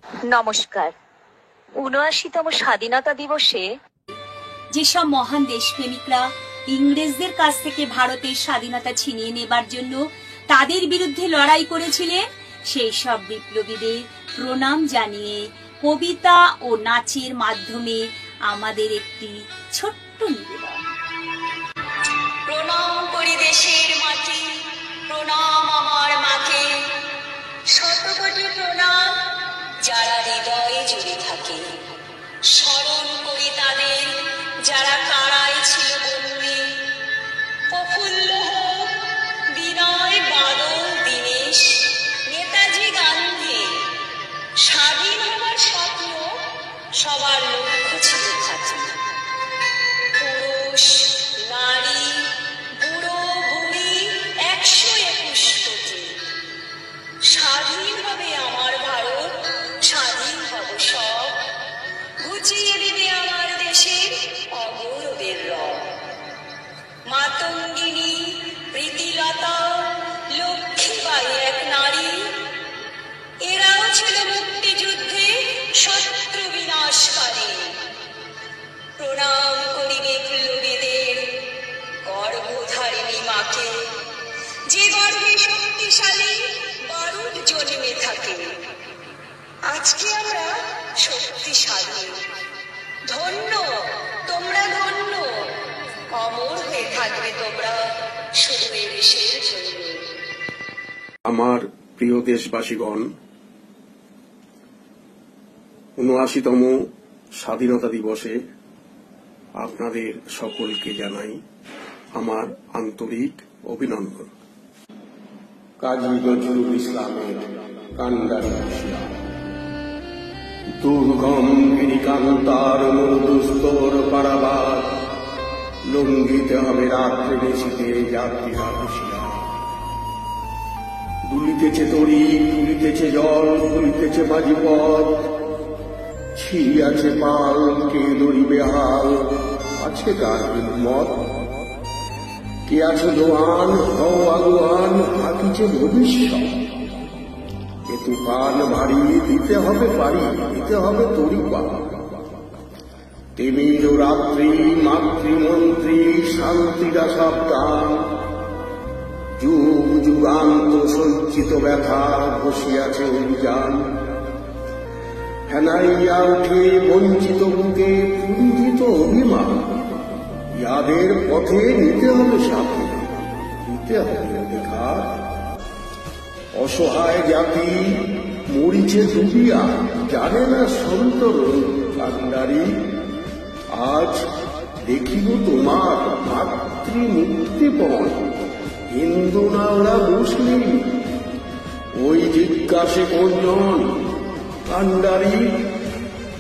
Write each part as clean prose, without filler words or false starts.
নমস্কার। ৭৯তম স্বাধীনতা দিবসে যেসব মহান দেশপ্রেমিকরা ইংরেজদের কাছ থেকে ভারতের স্বাধীনতা ছিনিয়ে নেবার জন্য তাদের বিরুদ্ধে লড়াই করেছিলেন, সেই সব বিপ্লবীদের প্রণাম জানিয়ে কবিতা ও নাচের মাধ্যমে আমাদের একটি ছোট্ট নিবেদন। প্রণাম করি দেশের মাটি, প্রণাম আমার মাকে, শতকোটি প্রণাম যারা হৃদয়ে জুড়ে থাকে। স্মরণ করি তাদের যারা কারায় ছিল বন্দি। প্রফুল্ল হোক বিনয়, বাদল, দীনেশ, নেতাজি, গান্ধী। স্বাধীন হবার স্বপ্ন সবার লক্ষ্য ছিল থাকে। পুরুষ, নারী, বুড়ো, বুড়ি ১২১ কোটি। স্বাধীন হবে আমার ভারত, স্বাধীন হব সব। ঘুচিয়ে দিবে আমার দেশের অগৌরবের রব। মাতঙ্গিনী, প্রীতিলতা, লক্ষ্মীবাই এক নারী, এরাও ছিল মুক্তিযুদ্ধে শত্রু বিনাশকারী। প্রণাম করি বিপ্লবীদের, গর্ভধারিণী মাকে, যে গর্ভে শক্তিশালী বারুদ জন্মে থাকে। আজকে আমরা শক্তিশালী। ধন্য তোমরা, ধন্য, অমর হয়ে থাকবে তোমরা শুধু এই দেশের জন্য। আমার প্রিয় দেশবাসীগণ, ৭৯তম স্বাধীনতা দিবসে আপনাদের সকলকে জানাই আমার আন্তরিক অভিনন্দন। কাজী নজরুল ইসলামের কান্ডারি হুঁশিয়ার। দুর্গম গিরিকান্তার মরুদুস্তর পারাবার, লঙ্ঘিতে হবে রাত্রে নিশীথে যাত্রীরা হুঁশিয়ার। দুলিতেছে তরি, তুলিতেছে জল, তুলিতেছে বাজিপথ, ছিড়িয়াছে পাল, কে ধরিবে হাল, আছে কার হিম্মত? কে আছে জোয়ান, হও আগুয়ান, হাকিছে ভবিষ্যৎ। এ তুফান ভারী, দিতে হবে পারি, দিতে হবে তরি পার। তিমির রাত্রি, মাতৃমন্ত্রী, শান্তিরা সাবধান। যুগ যুগান্ত সঞ্চিত ব্যথা, বসিয়াছে অভিযান। ফেনাইয়া উঠে বঞ্চিত বুকে পুঞ্জিত অভিমান। ইয়াদের পথে নিতে হবে সাথে, দিতে হবে অধিকার। অসহায় জাতি মরিছে ডুবিয়া, জানে না সন্তরণ কান্ডারি। আজ দেখিব তোমার মাতৃ মুক্তিপণ, হিন্দু না ওরা মুসলিম, ওই জিজ্ঞাসে কোনজন কান্ডারি।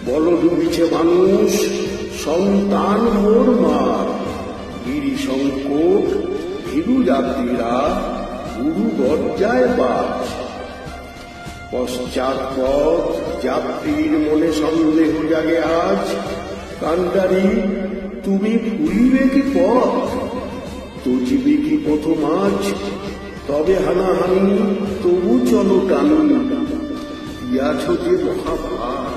বল ডুবিছে মানুষ, সন্তান মোর মার। গিরি সংকট, ভীরু যাত্রীরা গুরু গর্জায় বাস। পশ্চাৎপদ যাত্রীর মনে সন্দেহ জাগে আজ। কান্ডারি তুমি ভুলিবে কি পথ, তুজিবে কি প্রথম আজ? তবে হানাহানি তবু চলো টানু, দিয়াছ যে মহাভার।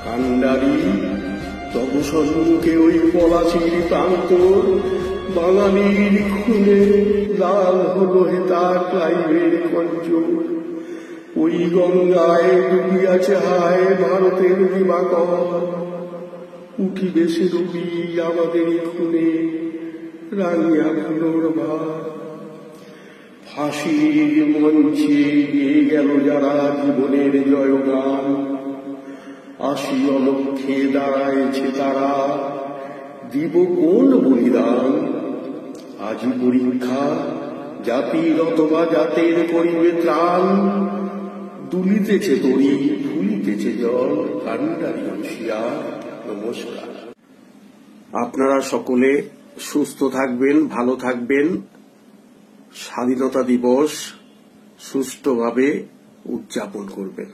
কান্ডারি তব সম্মুখে ওই পলাশির প্রান্তর, বাঙালির খুনে লাল হলো হে তার ক্লাইভের কঞ্চর। ওই গঙ্গায় ডুবিয়াছে হায় ভারতের দিবাকর, উঠিবে সে রবি আমাদের খুনে রাঙিয়া ফুলোর ভার। ফাঁসির মঞ্চে গিয়ে গেল যারা জীবনের জয়গান, আসি অলক্ষ্যে দাঁড়াইছে তারা, দিব কোন বলিদান? আজি পরীক্ষা জাতির অথবা জাতের করিবে ত্রাণ। দুলিতেছে তরি, ফুলিতেছে জল, কান্ডারি হুঁশিয়ার। নমস্কার। আপনারা সকলে সুস্থ থাকবেন, ভালো থাকবেন। স্বাধীনতা দিবস সুষ্ঠুভাবে উদযাপন করবেন।